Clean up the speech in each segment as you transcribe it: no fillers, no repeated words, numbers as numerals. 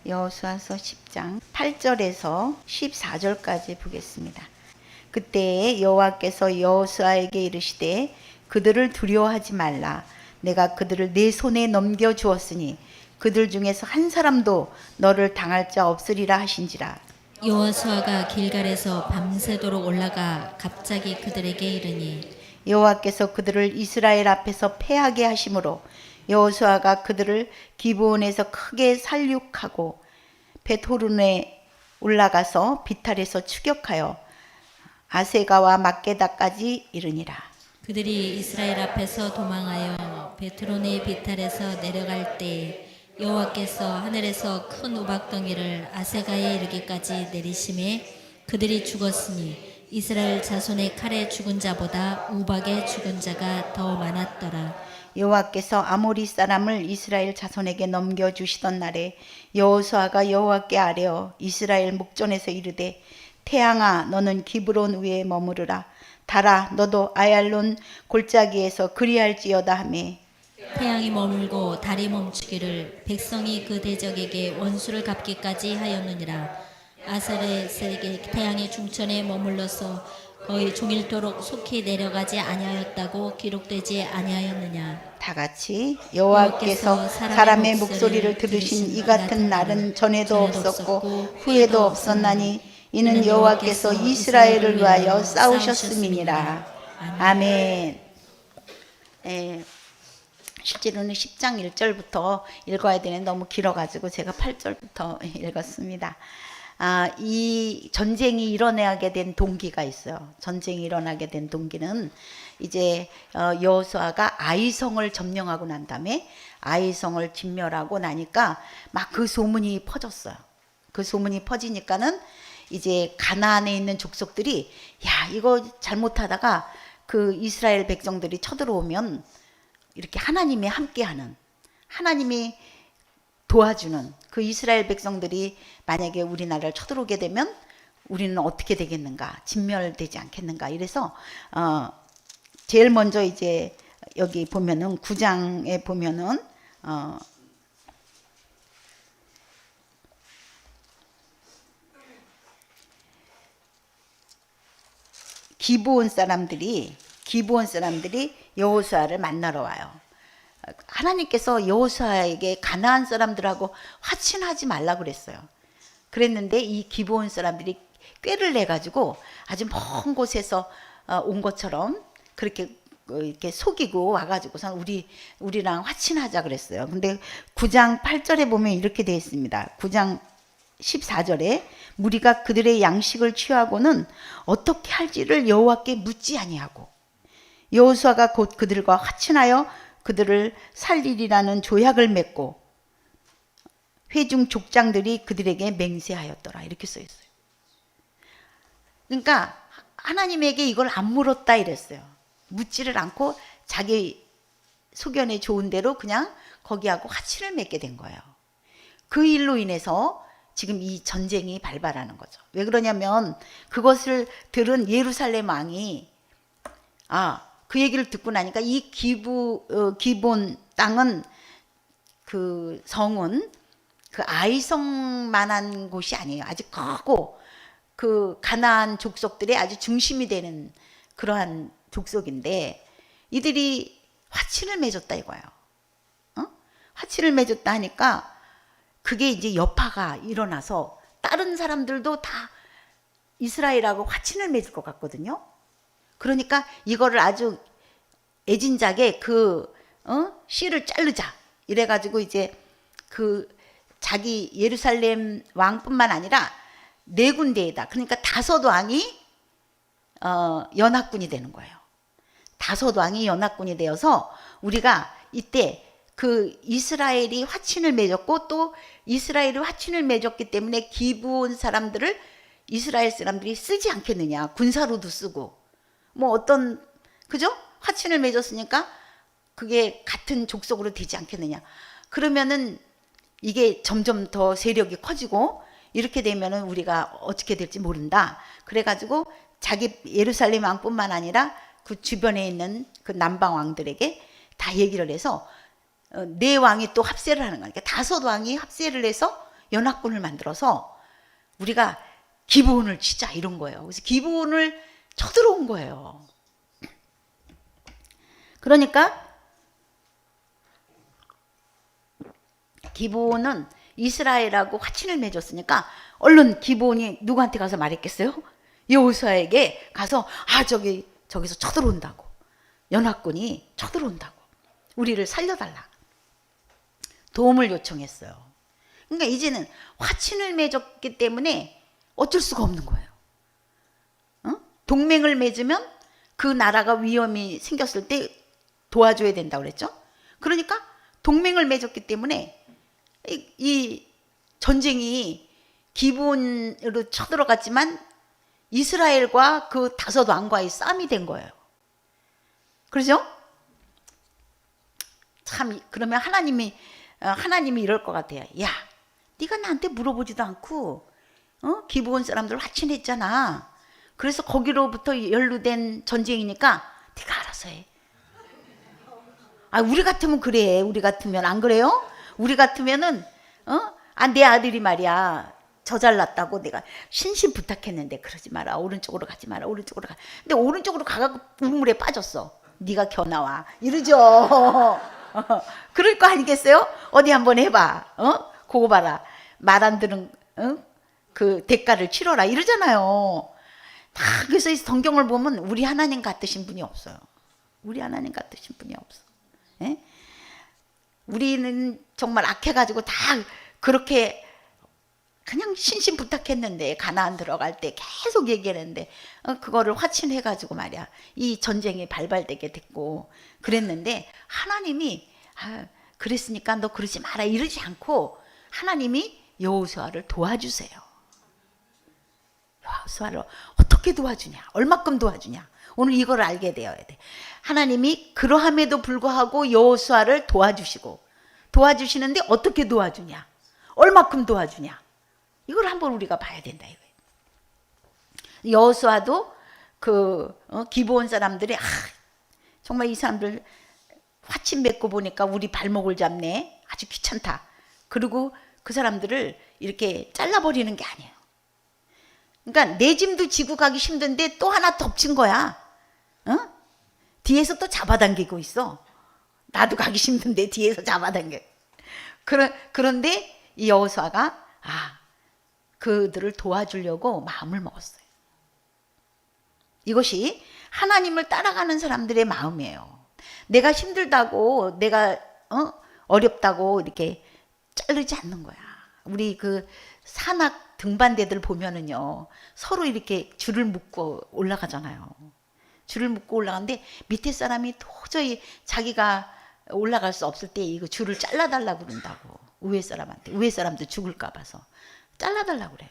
여호수아서 10장 8절에서 14절까지 보겠습니다. 그때 여호와께서 여호수아에게 이르시되 그들을 두려워하지 말라. 내가 그들을 내 손에 넘겨 주었으니 그들 중에서 한 사람도 너를 당할 자 없으리라 하신지라. 여호수아가 길갈에서 밤새도록 올라가 갑자기 그들에게 이르니 여호와께서 그들을 이스라엘 앞에서 패하게 하심으로 여호수아가 그들을 기브온에서 크게 살육하고 벳호른에 올라가서 비탈에서 추격하여 아세가와 막게다까지 이르니라. 그들이 이스라엘 앞에서 도망하여 베트론의 비탈에서 내려갈 때 여호와께서 하늘에서 큰 우박덩이를 아세가에 이르기까지 내리심에 그들이 죽었으니 이스라엘 자손의 칼에 죽은 자보다 우박에 죽은 자가 더 많았더라. 여호와께서 아모리 사람을 이스라엘 자손에게 넘겨주시던 날에 여호수아가 여호와께 아뢰어 이스라엘 목전에서 이르되 태양아 너는 기브론 위에 머무르라. 달아 너도 아얄론 골짜기에서 그리할지어다 하매 태양이 머물고 달이 멈추기를 백성이 그 대적에게 원수를 갚기까지 하였느니라. 아사레셀에게 태양이 중천에 머물러서 거의 종일토록 속히 내려가지 아니하였다고 기록되지 아니하였느냐. 다 같이 여호와께서 사람의 목소리를 들으신 이 같은 날은 전에도 없었고 후에도 없었나니 이는 여호와께서 이스라엘을 위하여 싸우셨음이니라. 아멘. 실제로는 10장 1절부터 읽어야 되는데 너무 길어가지고 제가 8절부터 읽었습니다. 이 전쟁이 일어나게 된 동기가 있어요. 전쟁이 일어나게 된 동기는 이제 여호수아가 아이성을 점령하고 난 다음에 아이성을 진멸하고 나니까 막 그 소문이 퍼졌어요. 그 소문이 퍼지니까는 이제 가나안에 있는 족속들이 야 이거 잘못하다가 그 이스라엘 백성들이 쳐들어오면 이렇게 하나님이 함께하는 하나님이 도와주는 그 이스라엘 백성들이 만약에 우리나라를 쳐들어오게 되면 우리는 어떻게 되겠는가 진멸되지 않겠는가 이래서 제일 먼저 이제 여기 보면은 9장에 보면은 기브온 사람들이 여호수아를 만나러 와요. 하나님께서 여호수아에게 가나안 사람들하고 화친하지 말라 그랬어요. 그랬는데 이 기브온 사람들이 꾀를 내 가지고 아주 먼 곳에서 온 것처럼 그렇게 이렇게 속이고 와가지고선 우리랑 화친하자 그랬어요. 근데 9장 8절에 보면 이렇게 되어 있습니다. 9장 14절에 무리가 그들의 양식을 취하고는 어떻게 할지를 여호와께 묻지 아니하고 여호수아가 곧 그들과 화친하여 그들을 살리리라는 조약을 맺고 회중 족장들이 그들에게 맹세하였더라 이렇게 써 있어요. 그러니까 하나님에게 이걸 안 물었다 이랬어요. 묻지를 않고 자기 소견에 좋은 대로 그냥 거기하고 화친을 맺게 된 거예요. 그 일로 인해서 지금 이 전쟁이 발발하는 거죠. 왜 그러냐면 그것을 들은 예루살렘 왕이 그 얘기를 듣고 나니까 이 기본 땅은 그 성은 그 아이성만한 곳이 아니에요. 아주 크고 그 가나안 족속들의 아주 중심이 되는 그러한 족속인데 이들이 화친을 맺었다 이거예요. 화친을 맺었다 하니까 그게 이제 여파가 일어나서 다른 사람들도 다 이스라엘하고 화친을 맺을 것 같거든요. 그러니까 이거를 아주 애진작에 씨를 자르자 이래가지고 이제 그 자기 예루살렘 왕뿐만 아니라 4군데에다 그러니까 5왕이 연합군이 되는 거예요. 5왕이 연합군이 되어서 우리가 이때 그 이스라엘이 화친을 맺었고 또 이스라엘이 화친을 맺었기 때문에 기브온 사람들을 이스라엘 사람들이 쓰지 않겠느냐. 군사로도 쓰고 뭐 어떤 그죠? 화친을 맺었으니까 그게 같은 족속으로 되지 않겠느냐. 그러면은 이게 점점 더 세력이 커지고 이렇게 되면은 우리가 어떻게 될지 모른다. 그래가지고 자기 예루살렘 왕뿐만 아니라 그 주변에 있는 그 남방 왕들에게 다 얘기를 해서 4왕이 또 합세를 하는 거니까 5왕이 합세를 해서 연합군을 만들어서 우리가 기브온을 치자 이런 거예요. 그래서 기브온을 쳐들어온 거예요. 그러니까 기브온은 이스라엘하고 화친을 맺었으니까 얼른 기브온이 누구한테 가서 말했겠어요? 여호수아에게 가서 저기서 쳐들어온다고, 연합군이 쳐들어온다고, 우리를 살려달라, 도움을 요청했어요. 그러니까 이제는 화친을 맺었기 때문에 어쩔 수가 없는 거예요. 동맹을 맺으면 그 나라가 위험이 생겼을 때 도와줘야 된다고 그랬죠. 그러니까 동맹을 맺었기 때문에 이 전쟁이 기브온으로 쳐들어갔지만 이스라엘과 그 다섯 왕과의 싸움이 된 거예요. 그렇죠? 참, 그러면 하나님이 이럴 것 같아요. 야, 네가 나한테 물어보지도 않고 기브온 사람들 화친했잖아. 그래서 거기로부터 연루된 전쟁이니까 네가 알아서 해. 우리 같으면 그래. 우리 같으면 안 그래요? 우리 같으면은 내 아들이 말이야 저 잘났다고 내가 신신 부탁했는데 그러지 마라, 오른쪽으로 가지 마라, 오른쪽으로 가. 근데 오른쪽으로 가갖고 우물에 빠졌어. 네가 겨나와 이러죠. 그럴 거 아니겠어요? 어디 한번 해봐. 그거 봐라, 말 안 듣는 그 대가를 치러라 이러잖아요. 다. 그래서 이 성경을 보면 우리 하나님 같으신 분이 없어요. 우리 하나님 같으신 분이 없어. 예? 우리는 정말 악해가지고 다 그렇게 그냥 신신 부탁했는데, 가나안 들어갈 때 계속 얘기했는데 그거를 화친해가지고 말이야 이 전쟁이 발발되게 됐고 그랬는데, 하나님이 그랬으니까 너 그러지 마라 이러지 않고 하나님이 여호수아를 도와주세요. 여호수아를 어떻게 도와주냐, 얼마큼 도와주냐, 오늘 이걸 알게 되어야 돼. 하나님이 그러함에도 불구하고 여호수아를 도와주시는데 어떻게 도와주냐, 얼마큼 도와주냐, 이걸 한번 우리가 봐야 된다 이거예요. 여호수아도 기브온 사람들이 정말 이 사람들 화친 맺고 보니까 우리 발목을 잡네, 아주 귀찮다. 그리고 그 사람들을 이렇게 잘라버리는 게 아니에요. 그러니까 내 짐도 지고 가기 힘든데 또 하나 덮친 거야. 뒤에서 또 잡아당기고 있어. 나도 가기 힘든데 뒤에서 잡아당겨. 그런데 이 여호수아가 그들을 도와주려고 마음을 먹었어요. 이것이 하나님을 따라가는 사람들의 마음이에요. 내가 힘들다고, 내가 어렵다고 이렇게 자르지 않는 거야. 우리 그 산악 등반대들 보면은요, 서로 이렇게 줄을 묶고 올라가잖아요. 줄을 묶고 올라가는데 밑에 사람이 도저히 자기가 올라갈 수 없을 때 이거 줄을 잘라달라고 그런다고. 위에 사람들 죽을까 봐서 잘라달라고 그래요.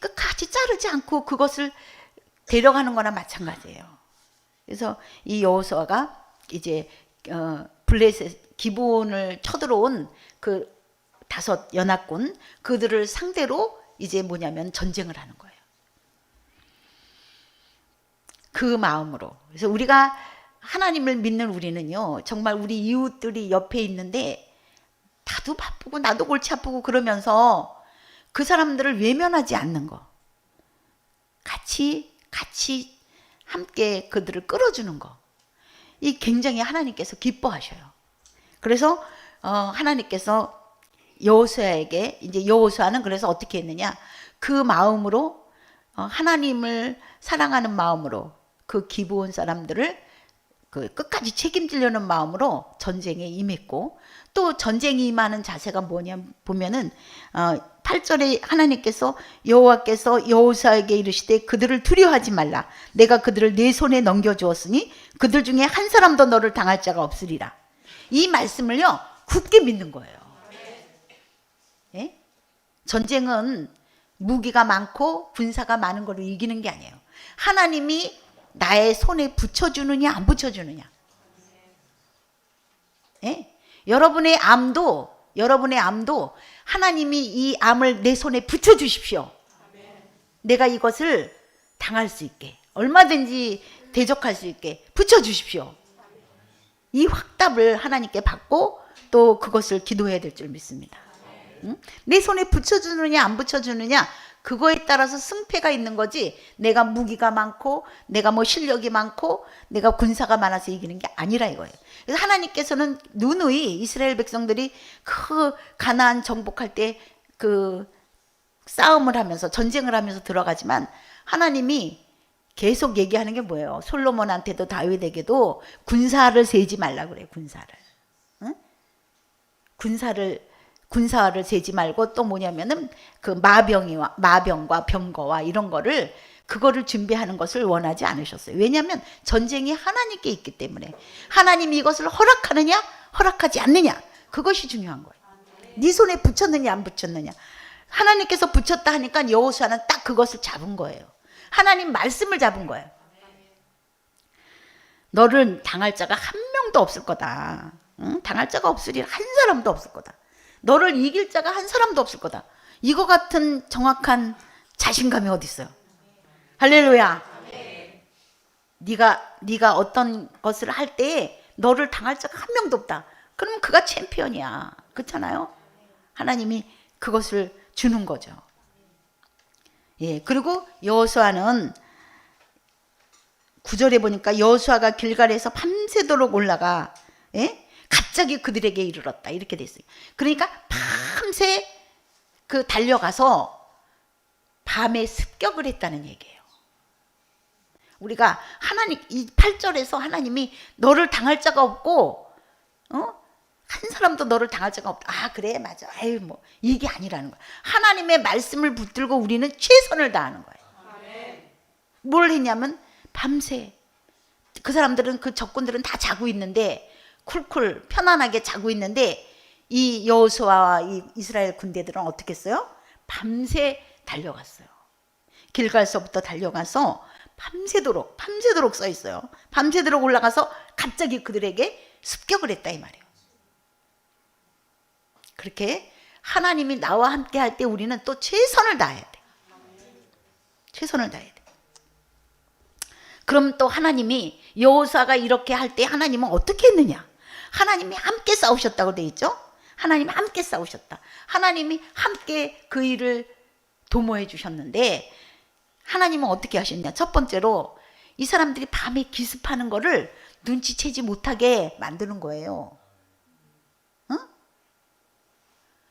끝까지 자르지 않고 그것을 데려가는 거나 마찬가지예요. 그래서 이 여호수아가 이제 블레셋 기브온을 쳐들어온 그 다섯 연합군, 그들을 상대로 이제 뭐냐면 전쟁을 하는 거예요. 그 마음으로. 그래서 우리가 하나님을 믿는 우리는요, 정말 우리 이웃들이 옆에 있는데 나도 바쁘고 나도 골치 아프고 그러면서 그 사람들을 외면하지 않는 거, 같이 함께 그들을 끌어주는 거, 이 굉장히 하나님께서 기뻐하셔요. 그래서 하나님께서 여호수아에게, 이제 여호수아는 그래서 어떻게 했느냐, 그 마음으로 하나님을 사랑하는 마음으로 그 기브온 사람들을 끝까지 책임지려는 마음으로 전쟁에 임했고, 또 전쟁에 임하는 자세가 뭐냐 보면은 8절에 하나님께서 여호와께서 여호수아에게 이르시되 그들을 두려워하지 말라, 내가 그들을 내 손에 넘겨주었으니 그들 중에 한 사람도 너를 당할 자가 없으리라. 이 말씀을요 굳게 믿는 거예요. 예? 전쟁은 무기가 많고 군사가 많은 걸로 이기는 게 아니에요. 하나님이 나의 손에 붙여주느냐 안 붙여주느냐. 예? 여러분의 암도 하나님이 이 암을 내 손에 붙여주십시오. 내가 이것을 당할 수 있게, 얼마든지 대적할 수 있게 붙여주십시오. 이 확답을 하나님께 받고 또 그것을 기도해야 될 줄 믿습니다. 응? 내 손에 붙여주느냐 안 붙여주느냐 그거에 따라서 승패가 있는 거지, 내가 무기가 많고 내가 뭐 실력이 많고 내가 군사가 많아서 이기는 게 아니라 이거예요. 그래서 하나님께서는 누누이 이스라엘 백성들이 그 가나안 정복할 때 그 싸움을 하면서 전쟁을 하면서 들어가지만 하나님이 계속 얘기하는 게 뭐예요? 솔로몬한테도 다윗에게도 군사를 세지 말라 그래요. 군사를. 응? 군사를 세지 말고 또 뭐냐면은 그 마병과 병거와 이런 거를 그거를 준비하는 것을 원하지 않으셨어요. 왜냐하면 전쟁이 하나님께 있기 때문에 하나님이 이것을 허락하느냐 허락하지 않느냐 그것이 중요한 거예요. 네 손에 붙였느냐 안 붙였느냐. 하나님께서 붙였다 하니까 여호수아는 딱 그것을 잡은 거예요. 하나님 말씀을 잡은 거예요. 너를 당할 자가 한 명도 없을 거다. 응? 당할 자가 없으리 한 사람도 없을 거다. 너를 이길 자가 한 사람도 없을 거다. 이거 같은 정확한 자신감이 어디 있어요? 할렐루야. 네가 어떤 것을 할 때 너를 당할 자가 한 명도 없다. 그러면 그가 챔피언이야. 그렇잖아요. 하나님이 그것을 주는 거죠. 예, 그리고 여호수아는 9절에 보니까 여호수아가 길갈에서 밤새도록 올라가, 예? 갑자기 그들에게 이르렀다 이렇게 돼 있어요. 그러니까 밤새 그 달려가서 밤에 습격을 했다는 얘기예요. 우리가 하나님 이 8절에서 하나님이 너를 당할 자가 없고 한 사람도 너를 당할 자가 없다. 아 그래 맞아. 아유 뭐 이게 아니라는 거야. 하나님의 말씀을 붙들고 우리는 최선을 다하는 거예요. 뭘 했냐면 밤새 그 사람들은 그 적군들은 다 자고 있는데 쿨쿨 편안하게 자고 있는데 이 여호수아와 이 이스라엘 군대들은 어떻게 했어요? 밤새 달려갔어요. 길갈서부터 달려가서 밤새도록 써 있어요. 밤새도록 올라가서 갑자기 그들에게 습격을 했다 이 말이에요. 그렇게 하나님이 나와 함께 할 때 우리는 또 최선을 다해야 돼. 최선을 다해야 돼. 그럼 또 하나님이 여호수아가 이렇게 할 때 하나님은 어떻게 했느냐? 하나님이 함께 싸우셨다고 돼 있죠? 하나님이 함께 싸우셨다. 하나님이 함께 그 일을 도모해 주셨는데 하나님은 어떻게 하셨냐? 첫 번째로 이 사람들이 밤에 기습하는 거를 눈치채지 못하게 만드는 거예요. 응?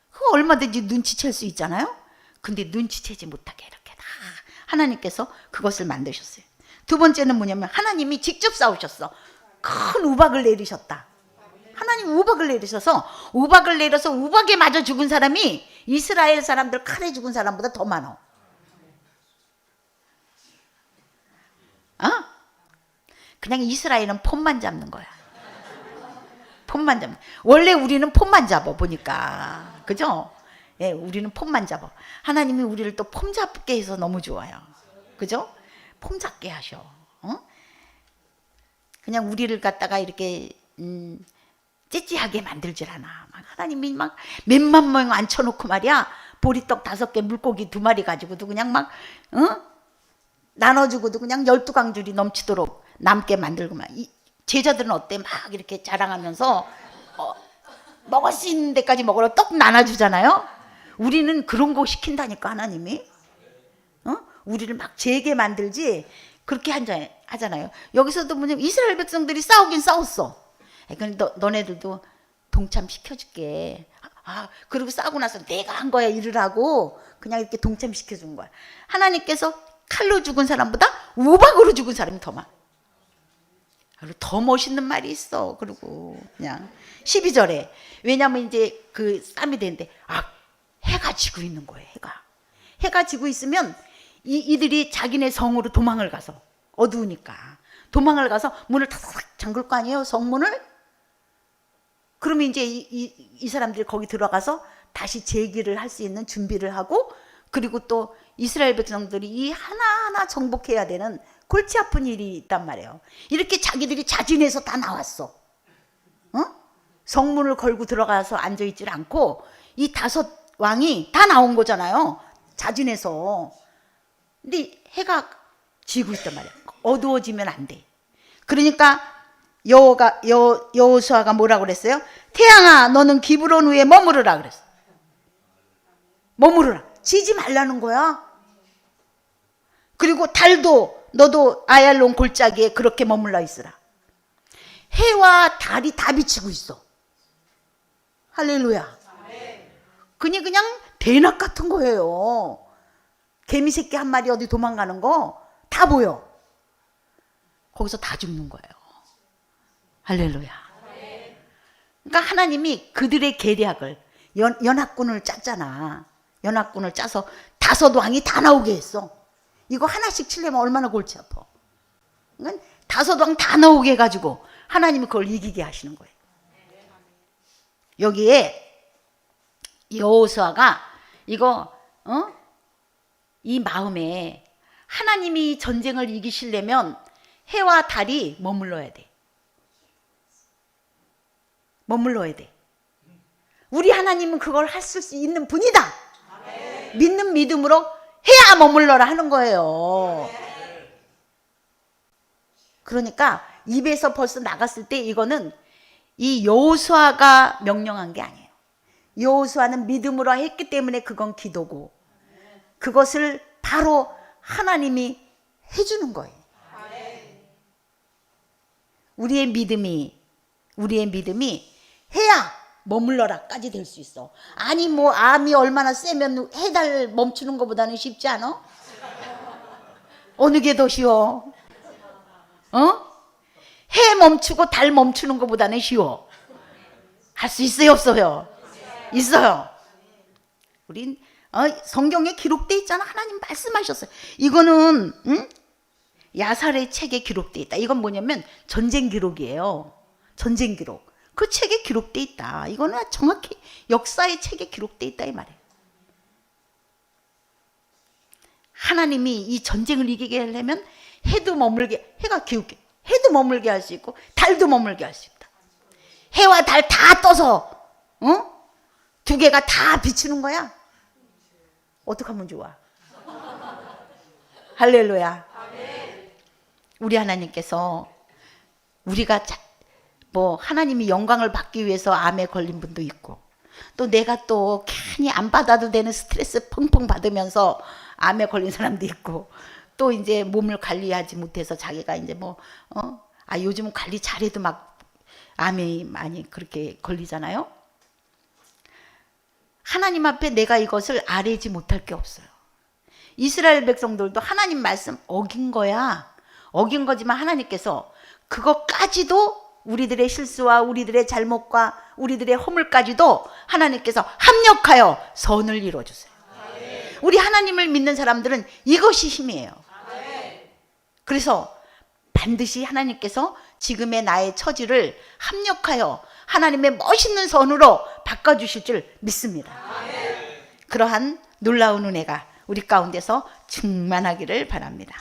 그거 얼마든지 눈치챌 수 있잖아요? 근데 눈치채지 못하게 이렇게 다 하나님께서 그것을 만드셨어요. 두 번째는 뭐냐면 하나님이 직접 싸우셨어. 큰 우박을 내리셨다. 하나님 우박을 내리셔서 우박을 내려서 우박에 맞아 죽은 사람이 이스라엘 사람들 칼에 죽은 사람보다 더 많아. 그냥 이스라엘은 폼만 잡는 거야. 폼만 잡는. 원래 우리는 폼만 잡아 보니까 그죠? 예, 우리는 폼만 잡아. 하나님이 우리를 또 폼 잡게 해서 너무 좋아요. 그죠? 폼 잡게 하셔. 그냥 우리를 갖다가 이렇게 찌찌하게 만들질 않아. 막 하나님이 막 몇만 명 앉혀놓고 말이야. 보리떡 5개, 물고기 2마리 가지고도 그냥 막 나눠주고도 그냥 12강줄이 넘치도록 남게 만들고 막. 제자들은 어때? 막 이렇게 자랑하면서 먹을 수 있는 데까지 먹으러 떡 나눠주잖아요. 우리는 그런 거 시킨다니까 하나님이. 우리를 막 재게 만들지 그렇게 하잖아요. 여기서도 뭐냐면 이스라엘 백성들이 싸우긴 싸웠어. 그러니까 너네들도 동참시켜줄게. 그리고 싸우고 나서 내가 한 거야 일을 하고 그냥 이렇게 동참시켜준 거야. 하나님께서 칼로 죽은 사람보다 우박으로 죽은 사람이 더 많아. 그리고 더 멋있는 말이 있어. 그리고 그냥 12절에 왜냐면 이제 그 싸움이 되는데 해가 지고 있는 거예요. 해가 지고 있으면 이들이 자기네 성으로 도망을 가서 어두우니까 도망을 가서 문을 탁탁 잠글 거 아니에요. 성문을. 그러면 이제 이 사람들이 거기 들어가서 다시 재기를 할 수 있는 준비를 하고 그리고 또 이스라엘 백성들이 이 하나하나 정복해야 되는 골치 아픈 일이 있단 말이에요. 이렇게 자기들이 자진해서 다 나왔어. 성문을 걸고 들어가서 앉아있질 않고 이 5 왕이 다 나온 거잖아요. 자진해서. 근데 해가 지고 있단 말이야. 어두워지면 안 돼. 그러니까 여호수아가 뭐라고 그랬어요? 태양아 너는 기브론 위에 머무르라 그랬어. 머무르라. 지지 말라는 거야. 그리고 달도 너도 아얄론 골짜기에 그렇게 머물러 있으라. 해와 달이 다 비치고 있어. 할렐루야. 그냥 대낮 같은 거예요. 개미 새끼 한 마리 어디 도망가는 거 다 보여. 거기서 다 죽는 거예요. 할렐루야. 그러니까 하나님이 그들의 계략을 연합군을 짰잖아. 연합군을 짜서 5 왕이 다 나오게 했어. 이거 하나씩 치려면 얼마나 골치 아파. 그러니까 5 왕 다 나오게 해가지고 하나님이 그걸 이기게 하시는 거예요. 여기에 여호수아가 이거 이 마음에 하나님이 전쟁을 이기시려면 해와 달이 머물러야 돼. 머물러야 돼. 우리 하나님은 그걸 할 수 있는 분이다. 믿는 믿음으로 해야 머물러라 하는 거예요. 그러니까 입에서 벌써 나갔을 때 이거는 이 여호수아가 명령한 게 아니에요. 여호수아는 믿음으로 했기 때문에 그건 기도고 그것을 바로 하나님이 해주는 거예요. 우리의 믿음이 해야 머물러라까지 될 수 있어. 아니 뭐 암이 얼마나 세면 해달 멈추는 것보다는 쉽지 않아? 어느 게 더 쉬워? 해 멈추고 달 멈추는 것보다는 쉬워. 할 수 있어요 없어요? 있어요. 우린 성경에 기록돼 있잖아. 하나님 말씀하셨어요. 이거는 야살의 책에 기록돼 있다. 이건 뭐냐면 전쟁 기록이에요. 전쟁 기록. 그 책에 기록돼 있다. 이거는 정확히 역사의 책에 기록돼 있다 이 말이에요. 하나님이 이 전쟁을 이기게 하려면 해도 머물게, 해가 기울게, 해도 머물게 할 수 있고 달도 머물게 할 수 있다. 해와 달 다 떠서 2개가 다 비추는 거야. 어떻게 하면 좋아? 할렐루야. 우리 하나님께서 우리가 뭐 하나님이 영광을 받기 위해서 암에 걸린 분도 있고 또 내가 또 괜히 안 받아도 되는 스트레스 펑펑 받으면서 암에 걸린 사람도 있고 또 이제 몸을 관리하지 못해서 자기가 이제 요즘은 관리 잘해도 막 암이 많이 그렇게 걸리잖아요. 하나님 앞에 내가 이것을 아뢰지 못할 게 없어요. 이스라엘 백성들도 하나님 말씀 어긴 거야. 어긴 거지만 하나님께서 그것까지도 우리들의 실수와 우리들의 잘못과 우리들의 허물까지도 하나님께서 합력하여 선을 이루어주세요. 우리 하나님을 믿는 사람들은 이것이 힘이에요. 그래서 반드시 하나님께서 지금의 나의 처지를 합력하여 하나님의 멋있는 선으로 바꿔주실 줄 믿습니다. 그러한 놀라운 은혜가 우리 가운데서 충만하기를 바랍니다.